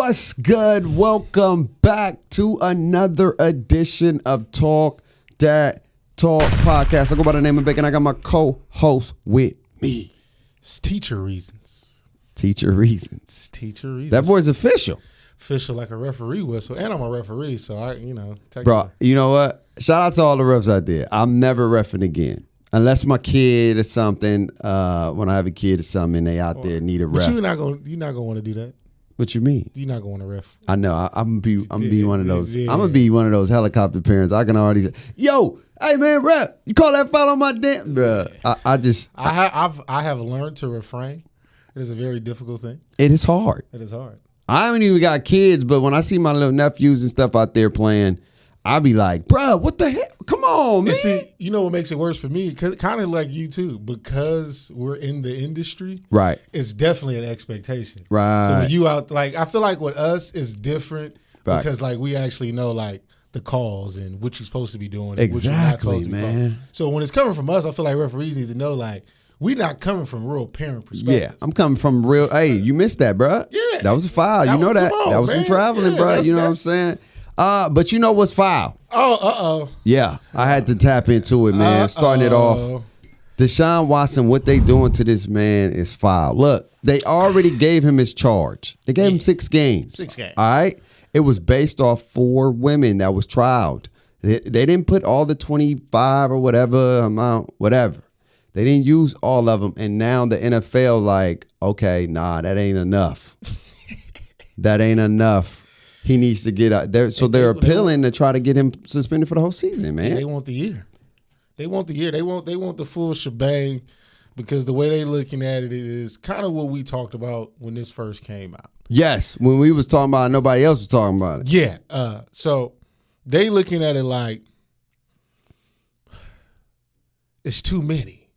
What's good? Welcome back to another edition of Talk That Talk podcast. I go by the name of Bacon. I got my co-host with me. It's teacher reasons. Teacher reasons. Teacher reasons. That boy's official. Official like a referee whistle. And I'm a referee, so Bro, you know what? Shout out to all the refs out there. I'm never reffing again. Unless my kid or something, when I have a kid or something and they out there need a ref. But you're not gonna want to do that. What you mean? You're not gonna want to ref. I know. I'm gonna be one of those. I'm gonna be one of those helicopter parents. I can already say, "Yo, hey man, ref, you call that foul on my damn?" Bro, I have learned to refrain. It is a very difficult thing. It is hard. It is hard. I haven't even got kids, but when I see my little nephews and stuff out there playing, I be like, "Bro, what the heck? Come on, man!" And see, you know what makes it worse for me? Kind of like you too, because we're in the industry. Right. It's definitely an expectation. Right. So when you out, like, I feel like with us is different. Facts. Because like we actually know like the calls and what you're supposed to be doing. And Exactly, what you're not supposed to be man. doing. So when it's coming from us, I feel like referees need to know like we not coming from real parent perspective. Yeah, I'm coming from real. Hey, you missed that, bro. Yeah. That was a foul. You know that. Come on, that was man. some traveling, Yeah, bro. that's- You know what I'm saying? But you know what's foul? Oh, Yeah, I had to tap into it, man. Starting it off. Deshaun Watson, what they doing to this man is foul. Look, they already gave him his charge. They gave him 6 games. 6 games. All right? It was based off 4 women that was trialed. They didn't put all the 25 or whatever amount, whatever. They didn't use all of them. And now the NFL like, okay, nah, that ain't enough. That ain't enough. He needs to get out there. So they're appealing to try to get him suspended for the whole season, man. They want the year. They want the year. They want the full shebang because the way they looking at it is kind of what we talked about when this first came out. Yes, when we was talking about it, nobody else was talking about it. Yeah. So they looking at it like it's too many.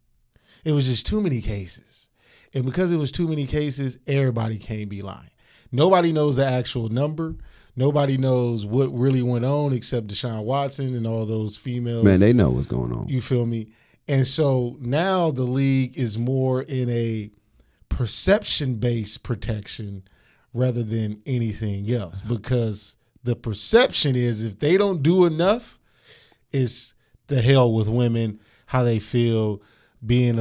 It was just too many cases. And because it was too many cases, everybody can't be lying. Nobody knows the actual number. Nobody knows what really went on except Deshaun Watson and all those females. Man, they know what's going on. You feel me? And so now the league is more in a perception-based protection rather than anything else because the perception is if they don't do enough, it's the hell with women, how they feel being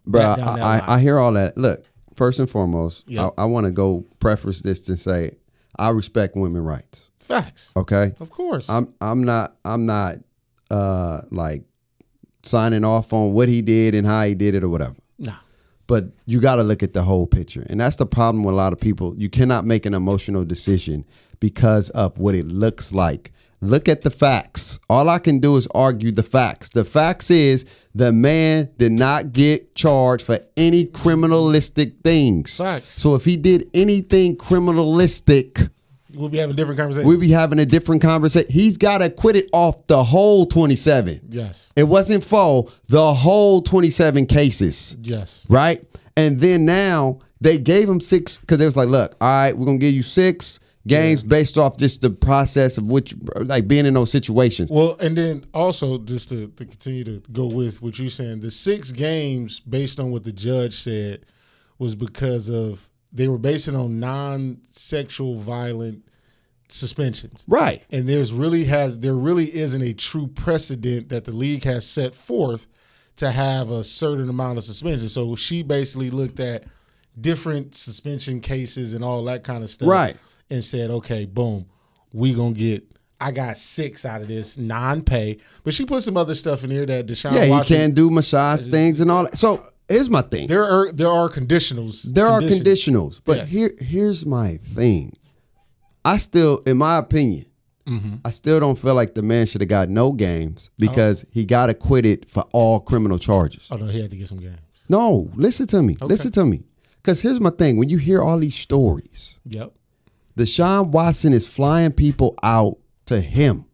Bro, I hear all that. Look, first and foremost, Yeah. I want to go preface this to say I respect women's rights. Facts. Okay? Of course. I'm not like signing off on what he did and how he did it or whatever. No. But you got to look at the whole picture. And that's the problem with a lot of people. You cannot make an emotional decision because of what it looks like. Look at the facts. All I can do is argue the facts. The facts is the man did not get charged for any criminalistic things. Facts. So if he did anything criminalistic, We'll be having a different conversation. we'd be having a different conversation. He's got acquitted off the whole 27. Yes. It wasn't for the whole 27 cases. Yes. Right? And then now they gave him 6 because they was like, look, all right, we're going to give you 6 games based off just the process of which, like being in those situations. Well, and then also just to continue to go with what you're saying, the 6 games based on what the judge said was because of they were basing on non-sexual violent suspensions. Right. And there really isn't a true precedent that the league has set forth to have a certain amount of suspension. So she basically looked at different suspension cases and all that kind of stuff. Right. And said, okay, boom, I got 6 out of this non-pay. But she put some other stuff in here that Deshaun Yeah, Watson. he can do massage things and all that. So here's my thing. There are conditionals. There are conditionals. But Yes. here's my thing. I still, in my opinion, I still don't feel like the man should have got no games because he got acquitted for all criminal charges. Oh, no, he had to get some games. No, listen to me. Okay. Listen to me. Because here's my thing. When you hear all these stories, Yep. Deshaun Watson is flying people out to him.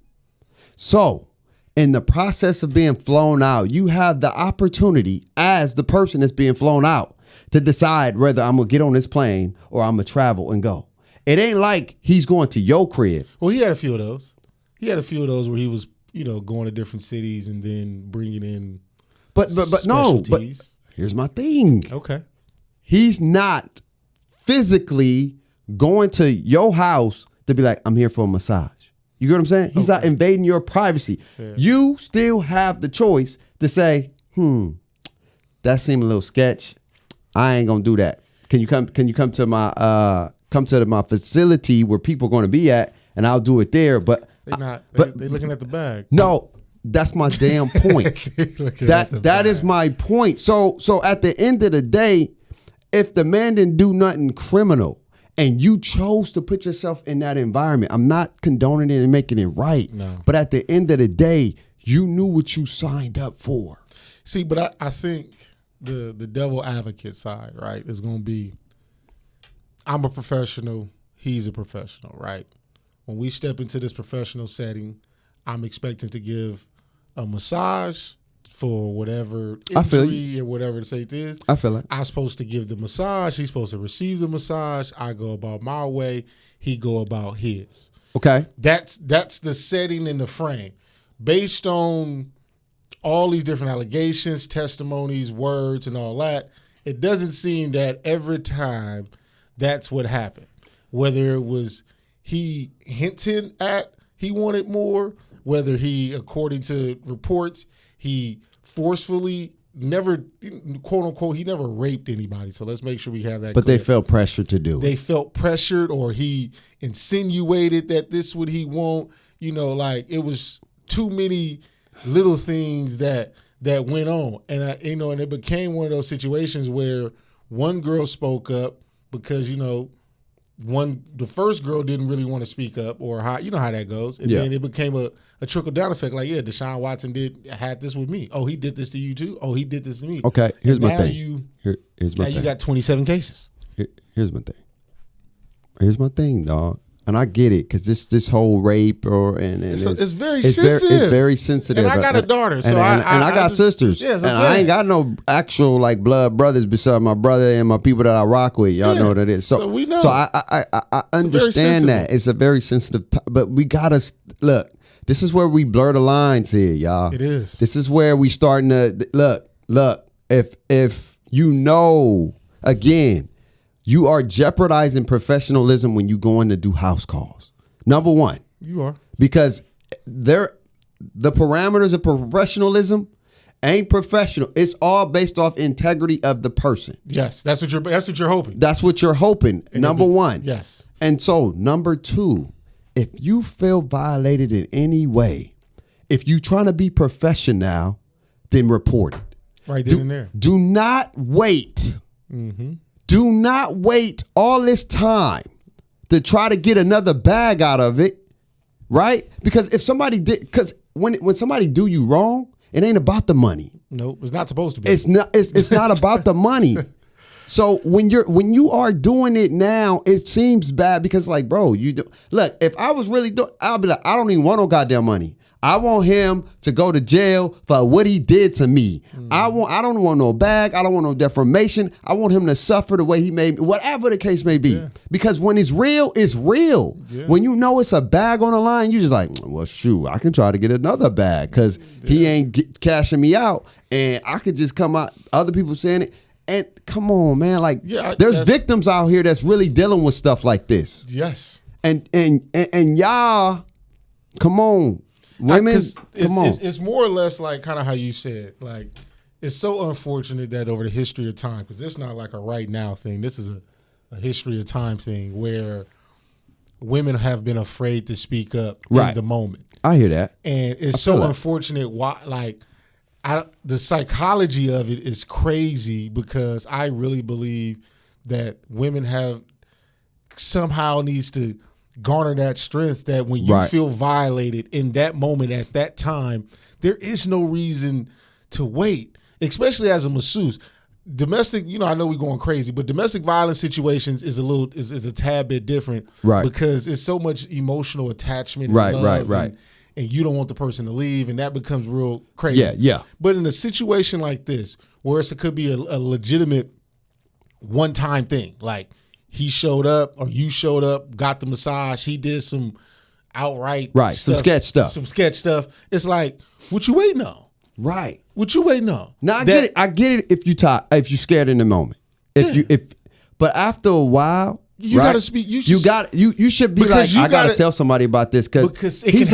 So, in the process of being flown out, you have the opportunity as the person that's being flown out to decide whether I'm going to get on this plane or I'm going to travel and go. It ain't like he's going to your crib. Well, he had a few of those. He had a few of those where he was, going to different cities and then bringing in But no, but specialties. here's my thing. Okay. He's not physically going to your house to be like, I'm here for a massage. You get what I'm saying? He's not invading your privacy. Yeah. You still have the choice to say, that seemed a little sketch. I ain't gonna do that. Can you come to my facility where people are gonna be at, and I'll do it there. But they looking at the bag. No, that's my damn point. that is my point. So at the end of the day, if the man didn't do nothing criminal and you chose to put yourself in that environment, I'm not condoning it and making it right. No. But at the end of the day, you knew what you signed up for. See, but I think the devil advocate side, right, is going to be, I'm a professional, he's a professional, right? When we step into this professional setting, I'm expecting to give a massage for whatever injury or whatever the state is. I feel it. I'm supposed to give the massage. He's supposed to receive the massage. I go about my way. He go about his. Okay. That's the setting and the frame. Based on all these different allegations, testimonies, words, and all that, it doesn't seem that every time that's what happened. Whether it was he hinted at he wanted more, whether he, according to reports, he forcefully never, quote unquote, he never raped anybody. So let's make sure we have that. But clear. they felt pressured to do it. They felt pressured, or he insinuated that this would he want. Like it was too many little things that went on, and and it became one of those situations where one girl spoke up because the first girl didn't really want to speak up, or how that goes, and then it became a trickle down effect. Like, Deshaun Watson had this with me. Oh, he did this to you too. Oh, he did this to me. Okay, here's my thing. Here's my thing. You got 27 cases. Here's my thing. Here's my thing, dog. And I get it, because this whole rape it's very sensitive. It's very sensitive. And I got a daughter, so I got sisters, and I ain't got no actual blood brothers besides my brother and my people that I rock with. Y'all know what it is. So we know. So I understand that it's a very sensitive, but we gotta look. This is where we blur the lines here, y'all. It is. This is where we starting to look. If again. You are jeopardizing professionalism when you go in to do house calls. Number one. You are. Because the parameters of professionalism ain't professional. It's all based off integrity of the person. Yes, that's what you're hoping. That's what you're hoping. Number one. Yes. And so, number two, if you feel violated in any way, if you trying to be professional, then report it. Right then and there. Do not wait. Mm-hmm. Do not wait all this time to try to get another bag out of it, right? Because if somebody when somebody do you wrong, it ain't about the money. Nope, it's not supposed to be. It's not about the money. So when you are doing it now, it seems bad because bro, look, if I was really I'll be like, I don't even want no goddamn money. I want him to go to jail for what he did to me. I don't want no bag. I don't want no defamation. I want him to suffer the way he made me, whatever the case may be. Yeah. Because when it's real, it's real. Yeah. When you know it's a bag on the line, you just well, shoot, I can try to get another bag because he ain't cashing me out. And I could just come out, other people saying it. And come on, man, there's victims out here that's really dealing with stuff like this. Yes. And y'all, come on. Women, come on. It's more or less kind of how you said. It's so unfortunate that over the history of time, because it's not a right now thing. This is a history of time thing where women have been afraid to speak up in the moment. I hear that. And it's so unfortunate why, the psychology of it is crazy, because I really believe that women have somehow needs to garner that strength that when you feel violated in that moment at that time, there is no reason to wait, especially as a masseuse. Domestic, I know we're going crazy, but domestic violence situations is a tad bit different, right? Because it's so much emotional attachment, and right, love, right. And you don't want the person to leave, and that becomes real crazy. Yeah. But in a situation like this, where it could be a legitimate one-time thing, he showed up or you showed up, got the massage, he did some outright stuff, some sketch stuff. It's what you waiting on? Right. What you waiting on? Now I get it if you scared in the moment. But after a while, You right? got to speak. You should be like, I got to tell somebody about this because he's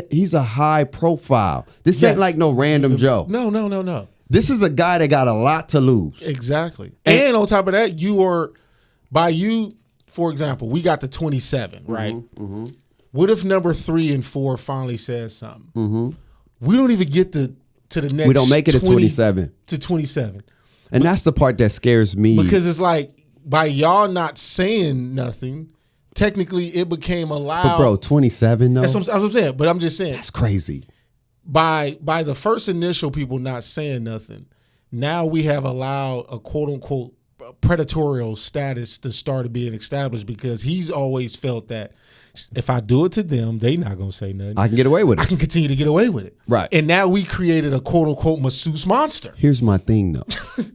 he's a high profile. This ain't like no random Joe. No. This is a guy that got a lot to lose. Exactly. And on top of that, for example, we got the 27, right? Mm-hmm. What if number 3 and 4 finally says something? Mm-hmm. We don't even get to the next. We don't make it to 27. To 27. And that's the part that scares me. Because it's like, by y'all not saying nothing, technically it became allowed. But bro, 27 though? That's what I'm saying. But I'm just saying. That's crazy. By the first initial people not saying nothing, now we have allowed a quote unquote predatorial status to start being established, because he's always felt that if I do it to them, they not gonna say nothing. I can get away with it. I can continue to get away with it. Right. And now we created a quote unquote masseuse monster. Here's my thing though.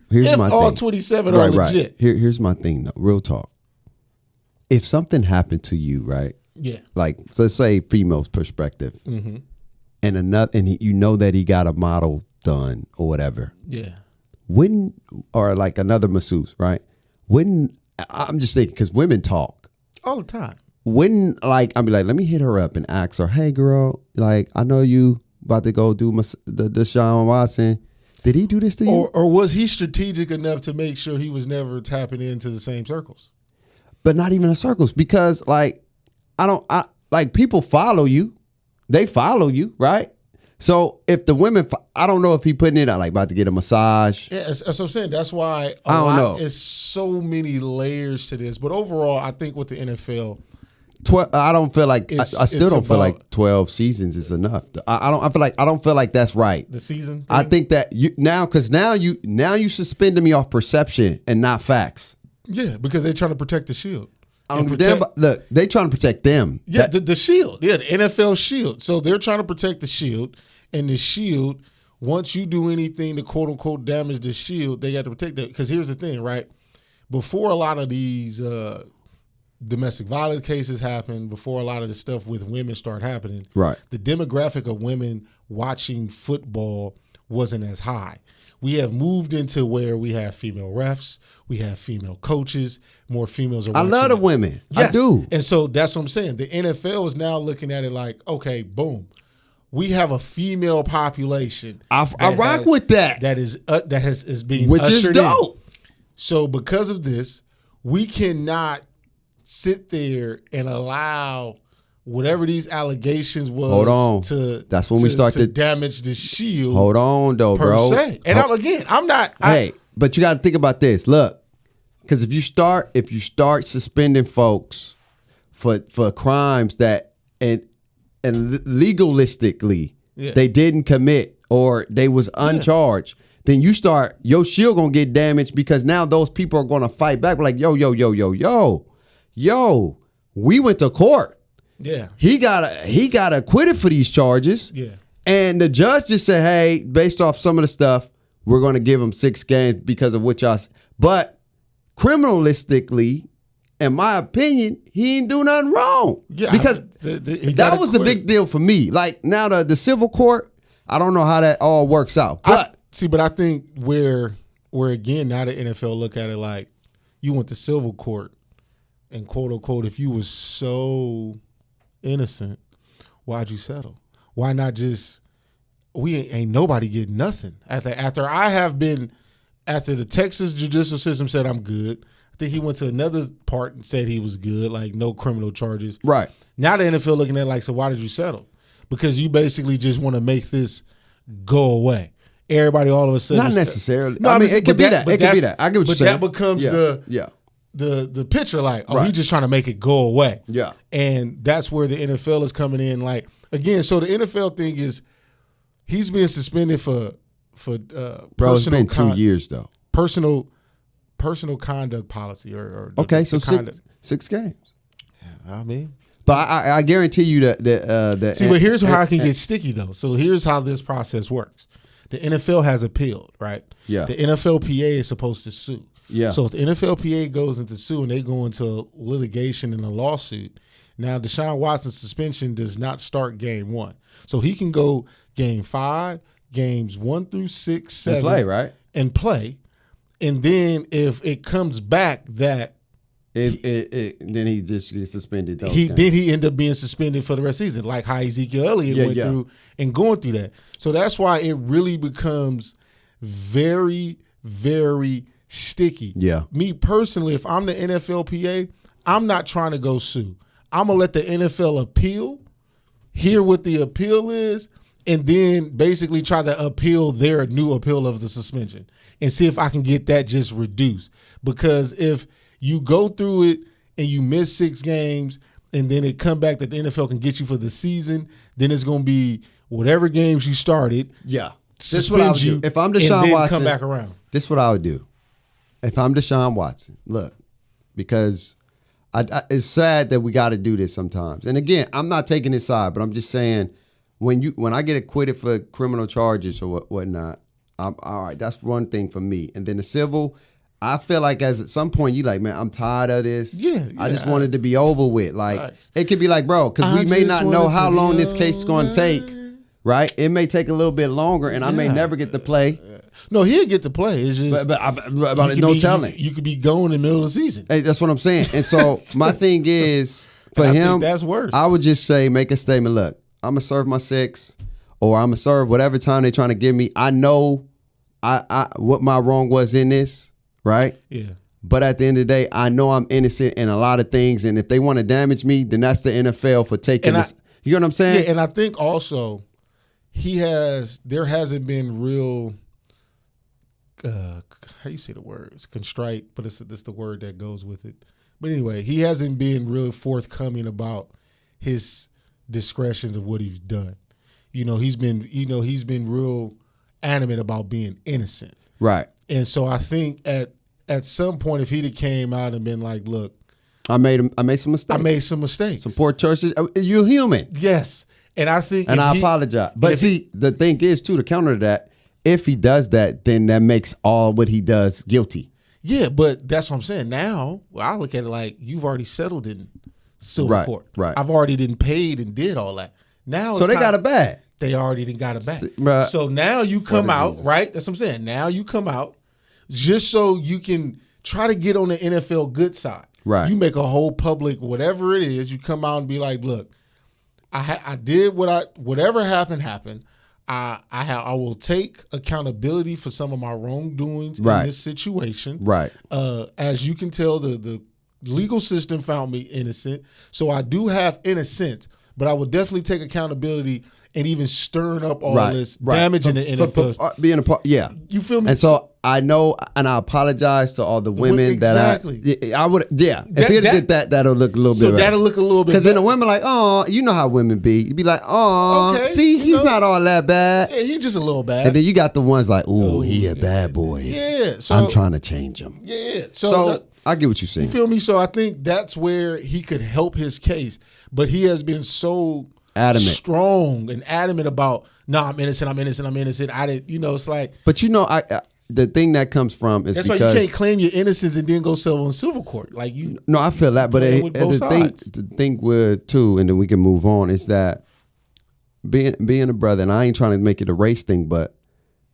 Here's if my all thing. 27 are legit. Right. Here's my thing though. Real talk. If something happened to you, right? Yeah. Like, so let's say female's perspective, mm-hmm. you know that he got a model done or whatever. Yeah. Or like another masseuse, right? I'm just thinking, because women talk all the time. I'll be like, let me hit her up and ask her, hey girl, like, I know you about to go do the Deshaun Watson. Did he do this to you? Or was he strategic enough to make sure he was never tapping into the same circles? But not even the circles, because like, people follow you. They follow you, right? So if the women, I don't know if he putting it out like about to get a massage. Yeah, that's what I'm saying. That's why I don't know. It's so many layers to this. But overall, I think with the NFL, I don't feel like I still don't feel like 12 seasons is enough. I don't feel like that's right. The season thing? I think that now you suspended me off perception and not facts. Yeah, because they're trying to protect the shield. I don't give a damn. Look, they trying to protect them. Yeah, the shield. Yeah, the NFL shield. So they're trying to protect the shield, and the shield, once you do anything to quote unquote damage the shield, they got to protect that. Because here's the thing, right? Before a lot of these domestic violence cases happen, before a lot of the stuff with women start happening, right, the demographic of women watching football wasn't as high. We have moved into where we have female refs, we have female coaches, more females are watching. I love the women. Yes. I do. And so that's what I'm saying. The NFL is now looking at it like, okay, boom. We have a female population. I rock with that. That is being which is dope. In. So because of this, we cannot sit there and allow whatever these allegations was. Hold on. That's when we start to damage the shield. Hold on, though, bro. Se. And I'm not. But you got to think about this. Look, because if you start suspending folks for crimes that and legalistically they didn't commit or they was uncharged, then your shield gonna get damaged, because now those people are gonna fight back. Like, yo, we went to court. Yeah, he got acquitted for these charges. Yeah, and the judge just said, hey, based off some of the stuff, we're going to give him 6 games because of what y'all. But criminalistically, in my opinion, he ain't do nothing wrong. Yeah, because that was the big deal for me. Like, now the civil court, I don't know how that all works out. But but I think where again, now the NFL look at it like, you went to civil court, and quote unquote, if you was so innocent, why'd you settle? Why not just, ain't nobody getting nothing. After the Texas judicial system said I'm good, I think he went to another part and said he was good, like no criminal charges. Right. Now the NFL looking at it like, so why did you settle? Because you basically just want to make this go away. Everybody all of a sudden. Not necessarily. No, I mean, it could be that. It could be that. I get what you're saying. But that becomes the picture, like, he's just trying to make it go away. Yeah. And that's where the NFL is coming in. Like, again, so the NFL thing is he's being suspended for bro, it's been 2 years though. Personal conduct policy or okay, so 6 games. Yeah, I mean, but I guarantee you that see, but here's how I can get sticky though. So here's how this process works. The NFL has appealed, right? Yeah. The NFLPA is supposed to sue. Yeah. So if the NFLPA goes into sue and they go into litigation in a lawsuit, now Deshaun Watson's suspension does not start game 1. So he can go game 5, games 1 through 6, 7. And play, right? And play. And then if it comes back that Then he just gets suspended. Then he ended up being suspended for the rest of the season, like how Ezekiel Elliott went through and going through that. So that's why it really becomes very, very sticky. Yeah. Me personally, if I'm the NFLPA, I'm not trying to go sue. I'm gonna let the NFL appeal, hear what the appeal is, and then basically try to appeal their new appeal of the suspension and see if I can get that just reduced. Because if you go through it and you miss 6 games and then it come back that the NFL can get you for the season, then it's going to be whatever games you started. Yeah. This is what I would do. If I'm Deshaun Watson, come back around. This is what I would do. If I'm Deshaun Watson, look, because it's sad that we got to do this sometimes. And again, I'm not taking his side, but I'm just saying when I get acquitted for criminal charges or whatnot, I'm all right. That's one thing for me. And then the civil, I feel like at some point you like, man, I'm tired of this. Yeah, I just wanted to be over with. Like right. It could be like, bro, because we may not know how long this case is going to take. Right? It may take a little bit longer, and I may never get to play. No, he'll get to play. It's just but no telling. You could be going in the middle of the season. Hey, that's what I'm saying. And so my thing is for him, think that's worse. I would just say, make a statement. Look, I'm gonna serve my 6, or I'm gonna serve whatever time they're trying to give me. I know I what my wrong was in this. Right? Yeah. But at the end of the day, I know I'm innocent in a lot of things. And if they want to damage me, then that's the NFL for taking this. You know what I'm saying? Yeah, and I think also there hasn't been real, how you say the word? It's contrite, but it's the word that goes with it. But anyway, he hasn't been real forthcoming about his discretions of what he's done. He's been real adamant about being innocent. Right. And so I think at some point, if he'd have came out and been like, "Look, I made some mistakes. I made some mistakes. Some poor choices. You're human." Yes, and I think, and I apologize. But see, the thing is, too, to counter that, if he does that, then that makes all what he does guilty. Yeah, but that's what I'm saying. Now, I look at it like you've already settled in civil court. Right. I've already paid and did all that. Now, so they got it back. They already got it back. Right. So now you come out, right? That's what I'm saying. Now you come out just so you can try to get on the NFL good side. Right. You make a whole public, whatever it is, you come out and be like, look, I did whatever happened. I will take accountability for some of my wrongdoings in this situation. Right. As you can tell, the legal system found me innocent. So I do have innocence, but I will definitely take accountability and even stirring up all this damage in the NFL. For being a part, yeah. You feel me? And so I know, and I apologize to all the women that I would, if he did that, that'll look a little bit better. So that'll look a little bit because then the women like, oh, you know how women be. You'd be like, oh, okay, see, he's not all that bad. Yeah, he's just a little bad. And then you got the ones like, ooh, he a bad boy. Yeah. So I'm trying to change him. Yeah. So I get what you're saying. You feel me? So I think that's where he could help his case. But he has been so strong and adamant about, no, I'm innocent. I didn't, it's like. But the thing that comes from is that's because why you can't claim your innocence and then go settle in civil court. Like you. No, I feel that, but the thing with too, and then we can move on, is that being a brother, and I ain't trying to make it a race thing, but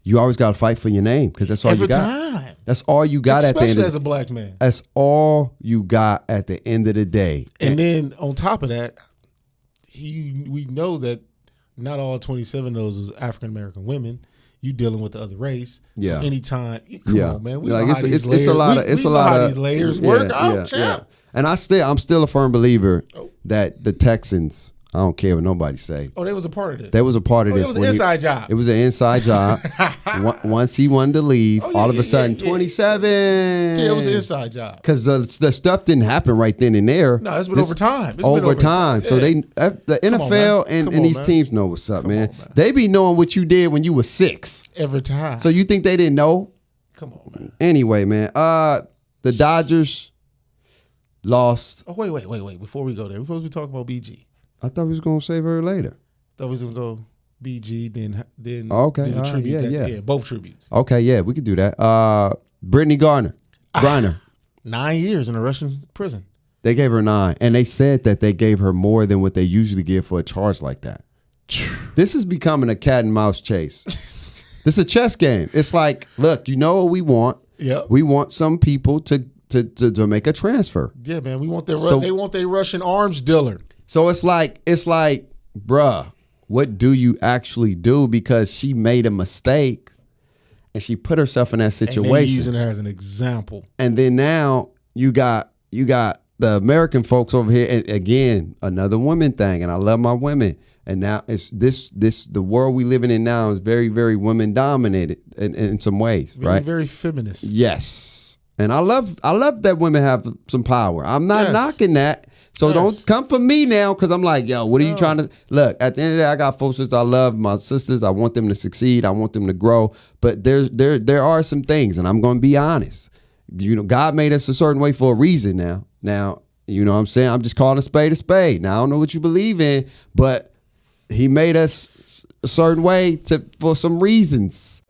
you always got to fight for your name because that's all you got. Every time. That's all you got at the end. Especially as a black man. That's all you got at the end of the day. And then on top of that, we know that not all 27 of those is African American women. You dealing with the other race. Yeah. So anytime, come on, man. We know how these it's a lot of these layers work out. Yeah. And I'm still a firm believer that the Texans, I don't care what nobody say. Oh, they was a part of this. They was a part of this. It was an inside job. It was an inside job. Once he wanted to leave, all of a sudden, 27. Yeah, it was an inside job. Because the stuff didn't happen right then and there. No, it's been over time. Over time. So the NFL and these teams know what's up, man. They be knowing what you did when you were 6. Every time. So you think they didn't know? Come on, man. Anyway, man. The Dodgers lost. Oh, wait. Before we go there, we're supposed to be talking about BG. I thought we was gonna save her later. Thought we was gonna go BG, then okay, the tribute. Yeah, both tributes. Okay, yeah, we could do that. Brittany Griner, 9 years in a Russian prison. They gave her 9, and they said that they gave her more than what they usually give for a charge like that. This is becoming a cat and mouse chase. This is a chess game. It's like, look, you know what we want? Yeah, we want some people to to make a transfer. Yeah, man. We want they want their Russian arms dealer. So it's like, bruh, what do you actually do? Because she made a mistake and she put herself in that situation. And using her as an example. And then now you got the American folks over here, and again, another women thing. And I love my women. And now it's the world we living in now is very, very women dominated in some ways, right? Very feminist. Yes. And I love that women have some power. I'm not knocking that. So don't come for me now, because I'm like, yo, what are you trying to look? At the end of the day, I got 4 sisters. I love my sisters. I want them to succeed. I want them to grow. But there are some things, and I'm going to be honest. You know, God made us a certain way for a reason now. Now, you know what I'm saying? I'm just calling a spade a spade. Now, I don't know what you believe in, but he made us a certain way for some reasons.